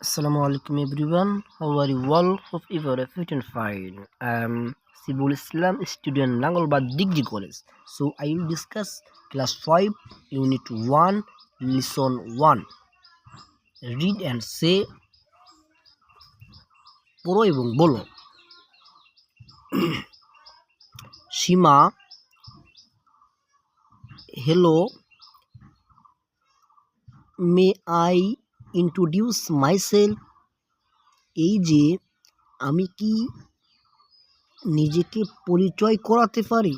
Assalamu alaikum everyone. How are you all? Hope you are fit and fine. I am Sibul Islam, student Nangolbad Degree College. So I will discuss class 5, unit 1, lesson 1. Read and say পড়ো এবং বলো। সীমা, hello, may I introduce myself? এই যে আমি কি নিজেকে পরিচয় করাতে পারি?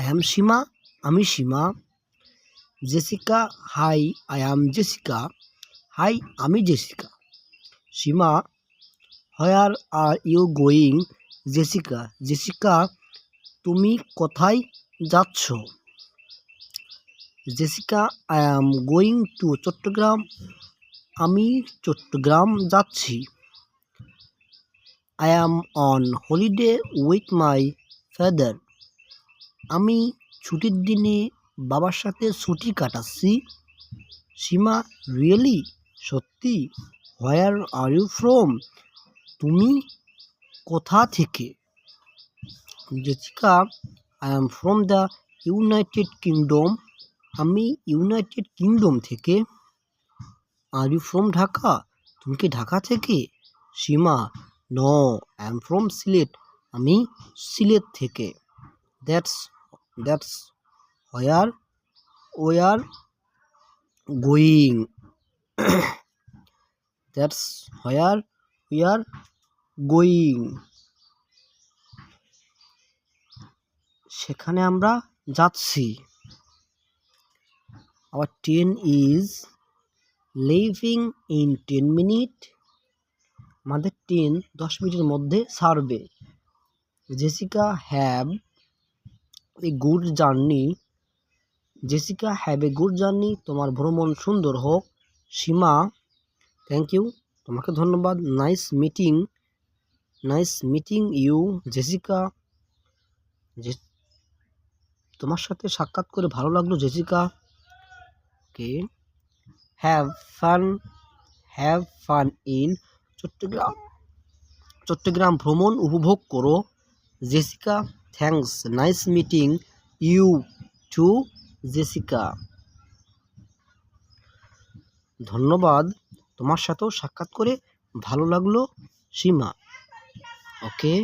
I am সীমা, আমি Seema. Jessica, hi, I am Jessica, hi, আমি Jessica. Seema, where are you going? Jessica, Jessica, তুমি কোথায় যাচ্ছ? Jessica, I am going to Chittagong, আমি চট্টগ্রাম যাচ্ছি। I am on holiday with my father, আমি ছুটির দিনে বাবার সাথে ছুটি কাটাচ্ছি। সীমা, রিয়েলি? সত্যি? Where are you from? তুমি কোথা থেকে? Jessica, I am from the United Kingdom, আমি ইউনাইটেড কিংডম থেকে। Are you from Dhaka? তুমি কি ঢাকা থেকে? Seema, no, I am from Sylhet, আমি সিলেট থেকে। That's where we are going. That's where we are going, সেখানে আমরা যাচ্ছি। Our train is leaving in 10 minute, আমাদের ট্রেন 10 মিনিটের মধ্যে ছাড়বে। Jessica, have a good journey, Jessica, have a good journey, তোমার ভ্রমণ সুন্দর হোক। সীমা, থ্যাংক ইউ, তোমাকে ধন্যবাদ। নাইস মিটিং ইউ জেসিকা, তোমার সাথে সাক্ষাৎ করে ভালো লাগলো Jessica. Okay, have fun in Chattogram ভ্রমণ উপভোগ করো। Jessica, thanks, nice meeting you too Jessica, ধন্যবাদ, তোমার সাথেও সাক্ষাৎ করে ভালো লাগলো সীমা। ওকে।